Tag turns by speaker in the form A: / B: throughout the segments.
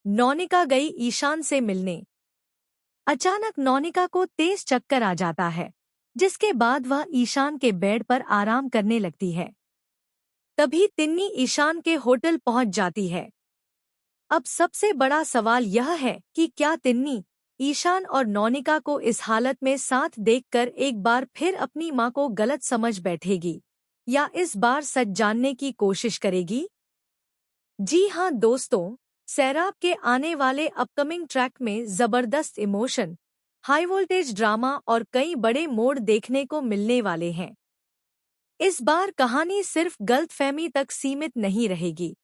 A: नौनिका गई ईशान से मिलने। अचानक नौनिका को तेज चक्कर आ जाता है, जिसके बाद वह ईशान के बेड पर आराम करने लगती है। तभी तिन्नी ईशान के होटल पहुंच जाती है। अब सबसे बड़ा सवाल यह है कि क्या तिन्नी ईशान और नौनिका को इस हालत में साथ देखकर एक बार फिर अपनी मां को गलत समझ बैठेगी या इस बार सच जानने की कोशिश करेगी। जी हाँ दोस्तों, सैराब के आने वाले अपकमिंग ट्रैक में जबरदस्त इमोशन, हाई वोल्टेज ड्रामा और कई बड़े मोड़ देखने को मिलने वाले हैं। इस बार कहानी सिर्फ गलतफहमी तक सीमित नहीं रहेगी,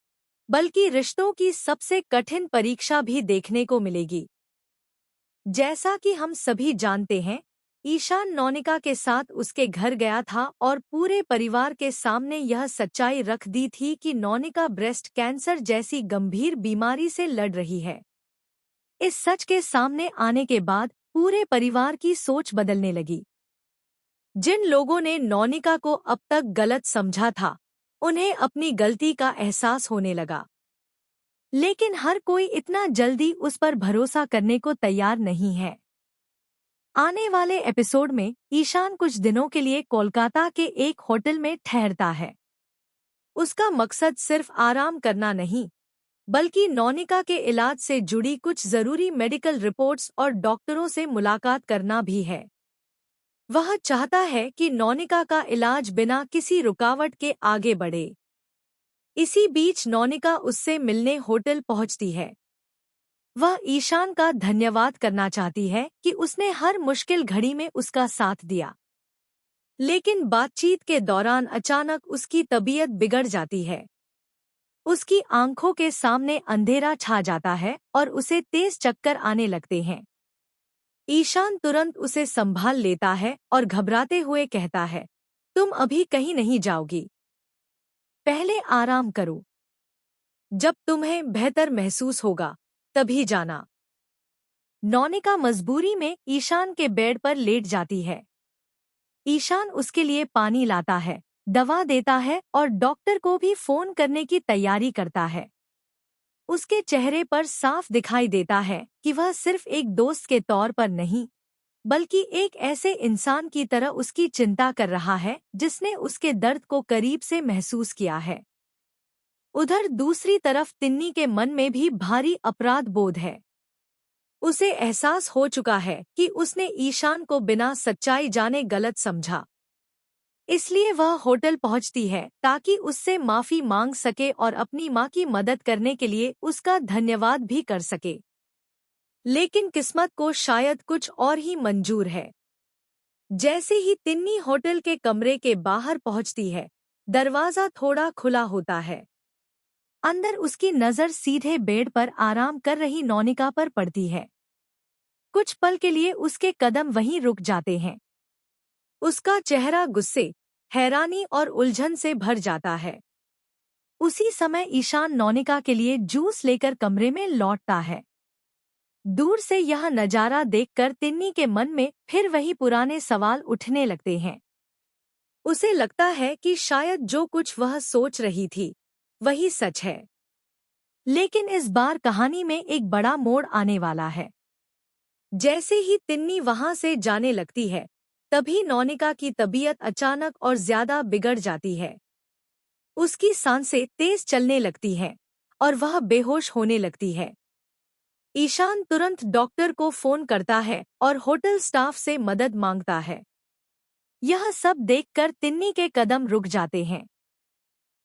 A: बल्कि रिश्तों की सबसे कठिन परीक्षा भी देखने को मिलेगी। जैसा कि हम सभी जानते हैं, ईशान नौनिका के साथ उसके घर गया था और पूरे परिवार के सामने यह सच्चाई रख दी थी कि नौनिका ब्रेस्ट कैंसर जैसी गंभीर बीमारी से लड़ रही है। इस सच के सामने आने के बाद पूरे परिवार की सोच बदलने लगी। जिन लोगों ने नौनिका को अब तक गलत समझा था, उन्हें अपनी गलती का एहसास होने लगा। लेकिन हर कोई इतना जल्दी उस पर भरोसा करने को तैयार नहीं है। आने वाले एपिसोड में ईशान कुछ दिनों के लिए कोलकाता के एक होटल में ठहरता है। उसका मकसद सिर्फ आराम करना नहीं, बल्कि नौनिका के इलाज से जुड़ी कुछ जरूरी मेडिकल रिपोर्ट्स और डॉक्टरों से मुलाकात करना भी है। वह चाहता है कि नौनिका का इलाज बिना किसी रुकावट के आगे बढ़े। इसी बीच नौनिका उससे मिलने होटल पहुंचती है। वह ईशान का धन्यवाद करना चाहती है कि उसने हर मुश्किल घड़ी में उसका साथ दिया। लेकिन बातचीत के दौरान अचानक उसकी तबीयत बिगड़ जाती है। उसकी आंखों के सामने अंधेरा छा जाता है और उसे तेज चक्कर आने लगते हैं। ईशान तुरंत उसे संभाल लेता है और घबराते हुए कहता है, तुम अभी कहीं नहीं जाओगी। पहले आराम करो। जब तुम्हें बेहतर महसूस होगा, तभी जाना। नौनिका मजबूरी में ईशान के बेड पर लेट जाती है। ईशान उसके लिए पानी लाता है, दवा देता है और डॉक्टर को भी फोन करने की तैयारी करता है। उसके चेहरे पर साफ दिखाई देता है कि वह सिर्फ एक दोस्त के तौर पर नहीं, बल्कि एक ऐसे इंसान की तरह उसकी चिंता कर रहा है जिसने उसके दर्द को करीब से महसूस किया है। उधर दूसरी तरफ तिन्नी के मन में भी भारी अपराध बोध है। उसे एहसास हो चुका है कि उसने ईशान को बिना सच्चाई जाने गलत समझा। इसलिए वह होटल पहुंचती है ताकि उससे माफी मांग सके और अपनी मां की मदद करने के लिए उसका धन्यवाद भी कर सके। लेकिन किस्मत को शायद कुछ और ही मंजूर है। जैसे ही तिन्नी होटल के कमरे के बाहर पहुंचती है, दरवाजा थोड़ा खुला होता है। अंदर उसकी नजर सीधे बेड पर आराम कर रही नौनिका पर पड़ती है। कुछ पल के लिए उसके कदम वहीं रुक जाते हैं। उसका चेहरा गुस्से, हैरानी और उलझन से भर जाता है। उसी समय ईशान नौनिका के लिए जूस लेकर कमरे में लौटता है। दूर से यह नजारा देखकर तिन्नी के मन में फिर वही पुराने सवाल उठने लगते हैं। उसे लगता है कि शायद जो कुछ वह सोच रही थी, वही सच है। लेकिन इस बार कहानी में एक बड़ा मोड़ आने वाला है। जैसे ही तिन्नी वहां से जाने लगती है, तभी नौनिका की तबीयत अचानक और ज्यादा बिगड़ जाती है। उसकी सांसें तेज चलने लगती हैं और वह बेहोश होने लगती है। ईशान तुरंत डॉक्टर को फोन करता है और होटल स्टाफ से मदद मांगता है। यह सब देखकर तिन्नी के कदम रुक जाते हैं।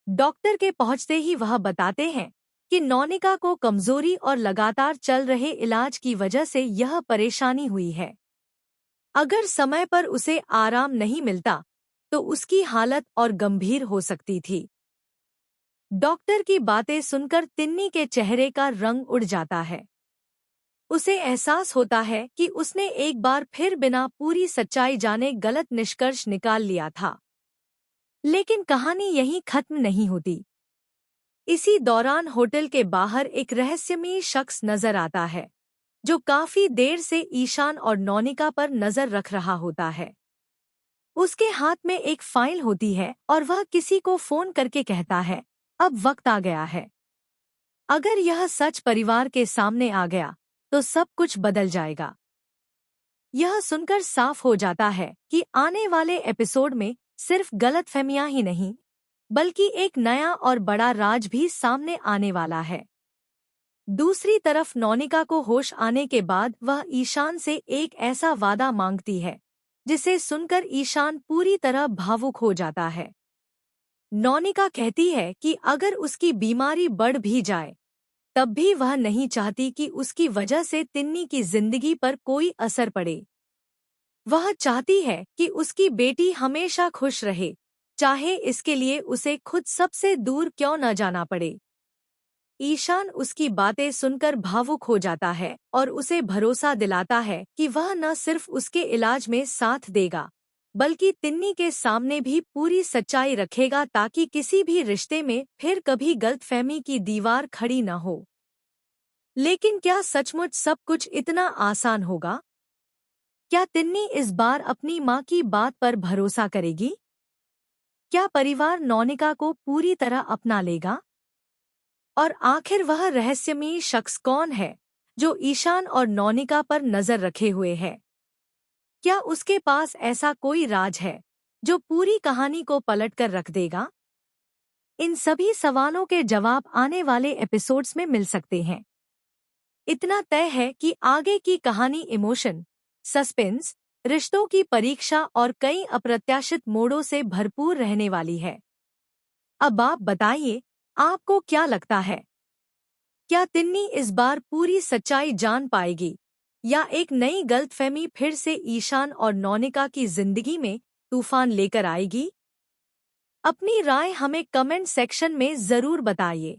A: डॉक्टर के पहुंचते ही वह बताते हैं कि नौनिका को कमजोरी और लगातार चल रहे इलाज की वजह से यह परेशानी हुई है। अगर समय पर उसे आराम नहीं मिलता, तो उसकी हालत और गंभीर हो सकती थी। डॉक्टर की बातें सुनकर तिन्नी के चेहरे का रंग उड़ जाता है। उसे एहसास होता है कि उसने एक बार फिर बिना पूरी सच्चाई जाने गलत निष्कर्ष निकाल लिया था। लेकिन कहानी यहीं खत्म नहीं होती। इसी दौरान होटल के बाहर एक रहस्यमयी शख्स नजर आता है, जो काफी देर से ईशान और नौनिका पर नजर रख रहा होता है। उसके हाथ में एक फाइल होती है और वह किसी को फोन करके कहता है, अब वक्त आ गया है। अगर यह सच परिवार के सामने आ गया तो सब कुछ बदल जाएगा। यह सुनकर साफ हो जाता है कि आने वाले एपिसोड में सिर्फ गलतफहमियां ही नहीं, बल्कि एक नया और बड़ा राज भी सामने आने वाला है। दूसरी तरफ नौनिका को होश आने के बाद वह ईशान से एक ऐसा वादा मांगती है जिसे सुनकर ईशान पूरी तरह भावुक हो जाता है। नौनिका कहती है कि अगर उसकी बीमारी बढ़ भी जाए तब भी वह नहीं चाहती कि उसकी वजह से तिन्नी की जिंदगी पर कोई असर पड़े। वह चाहती है कि उसकी बेटी हमेशा खुश रहे, चाहे इसके लिए उसे खुद सबसे दूर क्यों न जाना पड़े। ईशान उसकी बातें सुनकर भावुक हो जाता है और उसे भरोसा दिलाता है कि वह न सिर्फ उसके इलाज में साथ देगा, बल्कि तिन्नी के सामने भी पूरी सच्चाई रखेगा ताकि किसी भी रिश्ते में फिर कभी गलतफहमी की दीवार खड़ी न हो। लेकिन क्या सचमुच सब कुछ इतना आसान होगा? क्या तिन्नी इस बार अपनी माँ की बात पर भरोसा करेगी? क्या परिवार नौनिका को पूरी तरह अपना लेगा? और आखिर वह रहस्यमयी शख्स कौन है जो ईशान और नौनिका पर नजर रखे हुए है? क्या उसके पास ऐसा कोई राज है जो पूरी कहानी को पलटकर रख देगा? इन सभी सवालों के जवाब आने वाले एपिसोड्स में मिल सकते हैं। इतना तय है कि आगे की कहानी इमोशन, सस्पेंस, रिश्तों की परीक्षा और कई अप्रत्याशित मोड़ों से भरपूर रहने वाली है। अब आप बताइए, आपको क्या लगता है? क्या तिन्नी इस बार पूरी सच्चाई जान पाएगी या एक नई गलतफहमी फिर से ईशान और नौनिका की जिंदगी में तूफान लेकर आएगी? अपनी राय हमें कमेंट सेक्शन में जरूर बताइए।